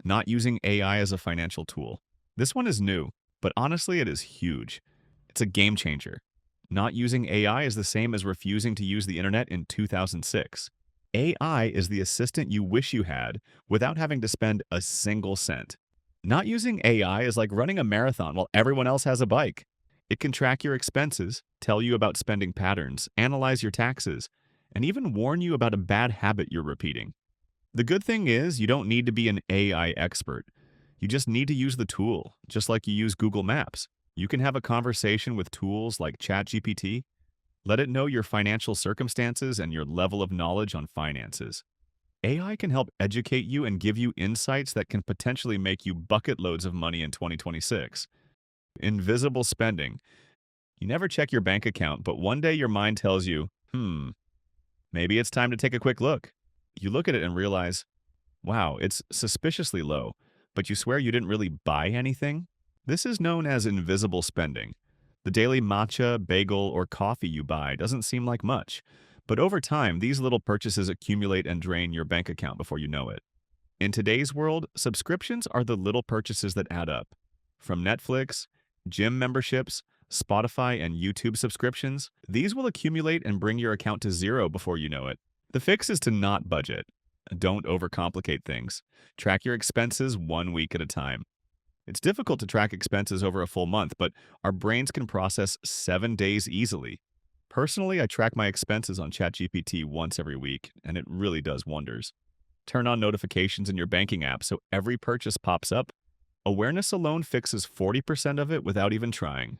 Not using AI as a financial tool. This one is new, but honestly, it is huge. It's a game changer. Not using AI is the same as refusing to use the internet in 2006. AI is the assistant you wish you had without having to spend a single cent. Not using AI is like running a marathon while everyone else has a bike. It can track your expenses, tell you about spending patterns, analyze your taxes, and even warn you about a bad habit you're repeating. The good thing is you don't need to be an AI expert. You just need to use the tool, just like you use Google Maps. You can have a conversation with tools like ChatGPT. Let it know your financial circumstances and your level of knowledge on finances. AI can help educate you and give you insights that can potentially make you bucket loads of money in 2026. Invisible spending. You never check your bank account, but one day your mind tells you, maybe it's time to take a quick look. You look at it and realize, wow, it's suspiciously low, but you swear you didn't really buy anything? This is known as invisible spending. The daily matcha, bagel, or coffee you buy doesn't seem like much, but over time, these little purchases accumulate and drain your bank account before you know it. In today's world, subscriptions are the little purchases that add up. From Netflix, gym memberships, Spotify, and YouTube subscriptions, these will accumulate and bring your account to zero before you know it. The fix is to not budget. Don't overcomplicate things. Track your expenses 1 week at a time. It's difficult to track expenses over a full month, but our brains can process 7 days easily. Personally, I track my expenses on ChatGPT once every week, and it really does wonders. Turn on notifications in your banking app so every purchase pops up. Awareness alone fixes 40% of it without even trying.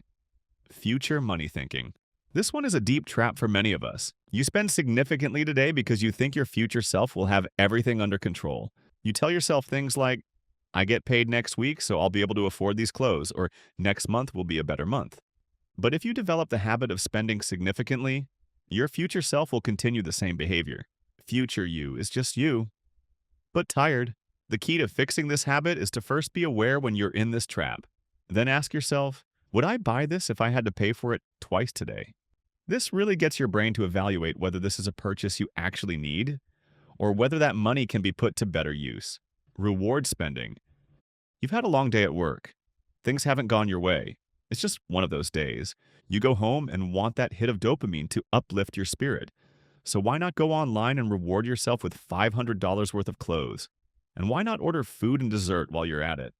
Future money thinking. This one is a deep trap for many of us. You spend significantly today because you think your future self will have everything under control. You tell yourself things like, I get paid next week, so I'll be able to afford these clothes, or next month will be a better month. But if you develop the habit of spending significantly, your future self will continue the same behavior. Future you is just you, but tired. The key to fixing this habit is to first be aware when you're in this trap. Then ask yourself, would I buy this if I had to pay for it twice today? This really gets your brain to evaluate whether this is a purchase you actually need or whether that money can be put to better use. Reward spending. You've had a long day at work. Things haven't gone your way. It's just one of those days. You go home and want that hit of dopamine to uplift your spirit. So why not go online and reward yourself with $500 worth of clothes? And why not order food and dessert while you're at it?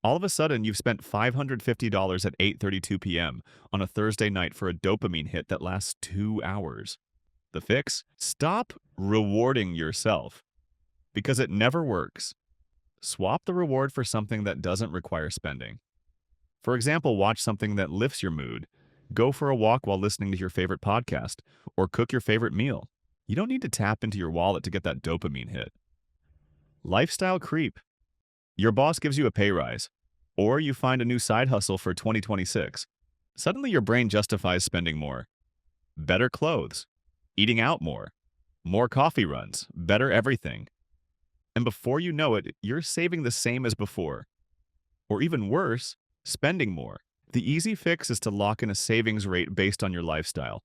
All of a sudden, you've spent $550 at 8:32 p.m. on a Thursday night for a dopamine hit that lasts 2 hours. The fix? Stop rewarding yourself. Because it never works. Swap the reward for something that doesn't require spending. For example, watch something that lifts your mood. Go for a walk while listening to your favorite podcast, or cook your favorite meal. You don't need to tap into your wallet to get that dopamine hit. Lifestyle creep. Your boss gives you a pay rise, or you find a new side hustle for 2026. Suddenly your brain justifies spending more. Better clothes, eating out more coffee runs, better everything. And before you know it, you're saving the same as before. Or even worse, spending more. The easy fix is to lock in a savings rate based on your lifestyle.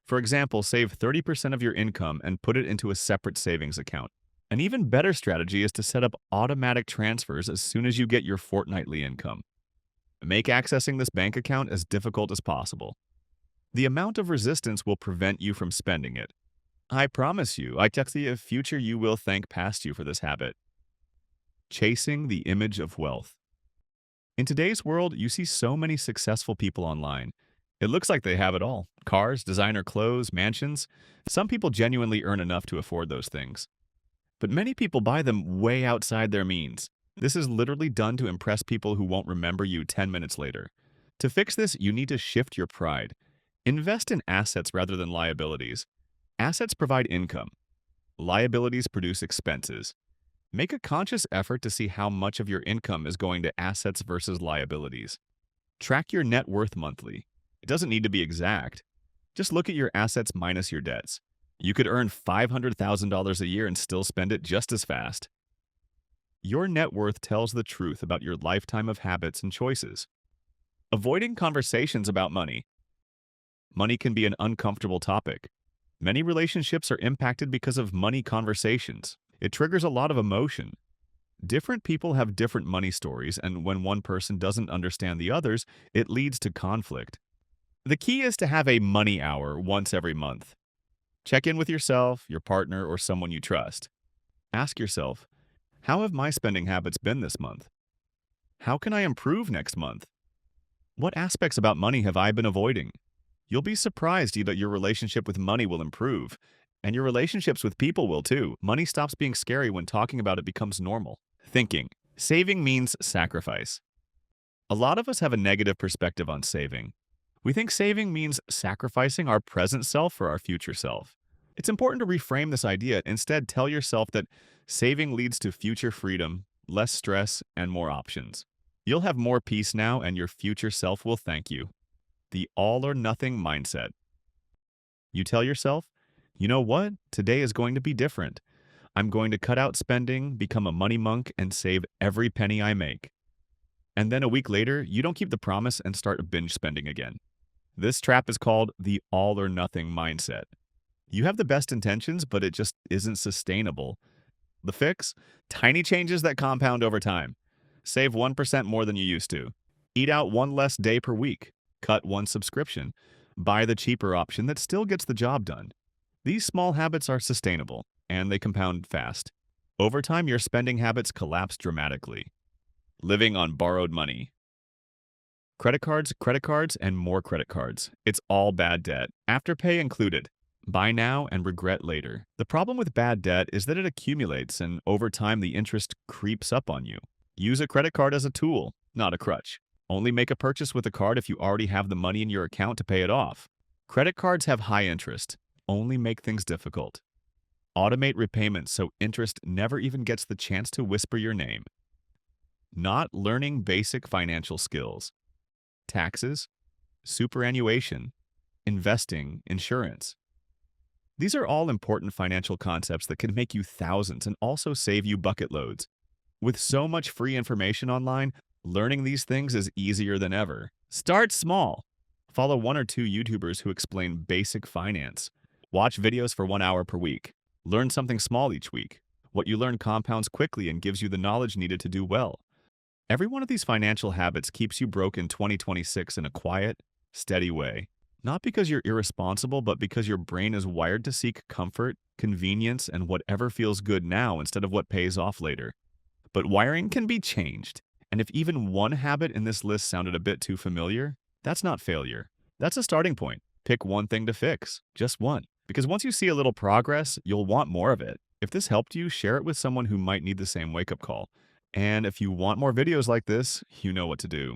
For example, save 30% of your income and put it into a separate savings account. An even better strategy is to set up automatic transfers as soon as you get your fortnightly income. Make accessing this bank account as difficult as possible. The amount of resistance will prevent you from spending it. I promise you, I tell you, future you will thank past you for this habit. Chasing the image of wealth. In today's world, you see so many successful people online. It looks like they have it all. Cars, designer clothes, mansions. Some people genuinely earn enough to afford those things. But many people buy them way outside their means. This is literally done to impress people who won't remember you 10 minutes later. To fix this, you need to shift your pride. Invest in assets rather than liabilities. Assets provide income. Liabilities produce expenses. Make a conscious effort to see how much of your income is going to assets versus liabilities. Track your net worth monthly. It doesn't need to be exact. Just look at your assets minus your debts. You could earn $500,000 a year and still spend it just as fast. Your net worth tells the truth about your lifetime of habits and choices. Avoiding conversations about money. Money can be an uncomfortable topic. Many relationships are impacted because of money conversations. It triggers a lot of emotion. Different people have different money stories, and when one person doesn't understand the others, it leads to conflict. The key is to have a money hour once every month. Check in with yourself, your partner, or someone you trust. Ask yourself, how have my spending habits been this month? How can I improve next month? What aspects about money have I been avoiding? You'll be surprised that your relationship with money will improve, and your relationships with people will too. Money stops being scary when talking about it becomes normal. Thinking. Saving means sacrifice. A lot of us have a negative perspective on saving. We think saving means sacrificing our present self for our future self. It's important to reframe this idea. Instead, tell yourself that saving leads to future freedom, less stress, and more options. You'll have more peace now, and your future self will thank you. The all or nothing mindset. You tell yourself, you know what? Today is going to be different. I'm going to cut out spending, become a money monk, and save every penny I make. And then a week later, you don't keep the promise and start binge spending again. This trap is called the all or nothing mindset. You have the best intentions, but it just isn't sustainable. The fix? Tiny changes that compound over time. Save 1% more than you used to. Eat out one less day per week. Cut one subscription. Buy the cheaper option that still gets the job done. These small habits are sustainable, and they compound fast. Over time, your spending habits collapse dramatically. Living on borrowed money. Credit cards, and more credit cards. It's all bad debt, Afterpay included. Buy now and regret later. The problem with bad debt is that it accumulates, and over time the interest creeps up on you. Use a credit card as a tool, not a crutch. Only make a purchase with a card if you already have the money in your account to pay it off. Credit cards have high interest. Only make things difficult. Automate repayments so interest never even gets the chance to whisper your name. Not learning basic financial skills. Taxes, superannuation, investing, insurance. These are all important financial concepts that can make you thousands and also save you bucket loads. With so much free information online, learning these things is easier than ever. Start small. Follow 1 or 2 YouTubers who explain basic finance. Watch videos for 1 hour per week. Learn something small each week. What you learn compounds quickly and gives you the knowledge needed to do well. Every one of these financial habits keeps you broke in 2026 in a quiet, steady way. Not because you're irresponsible, but because your brain is wired to seek comfort, convenience, and whatever feels good now instead of what pays off later. But wiring can be changed. And if even one habit in this list sounded a bit too familiar, that's not failure. That's a starting point. Pick one thing to fix, just one. Because once you see a little progress, you'll want more of it. If this helped you, share it with someone who might need the same wake-up call. And if you want more videos like this, you know what to do.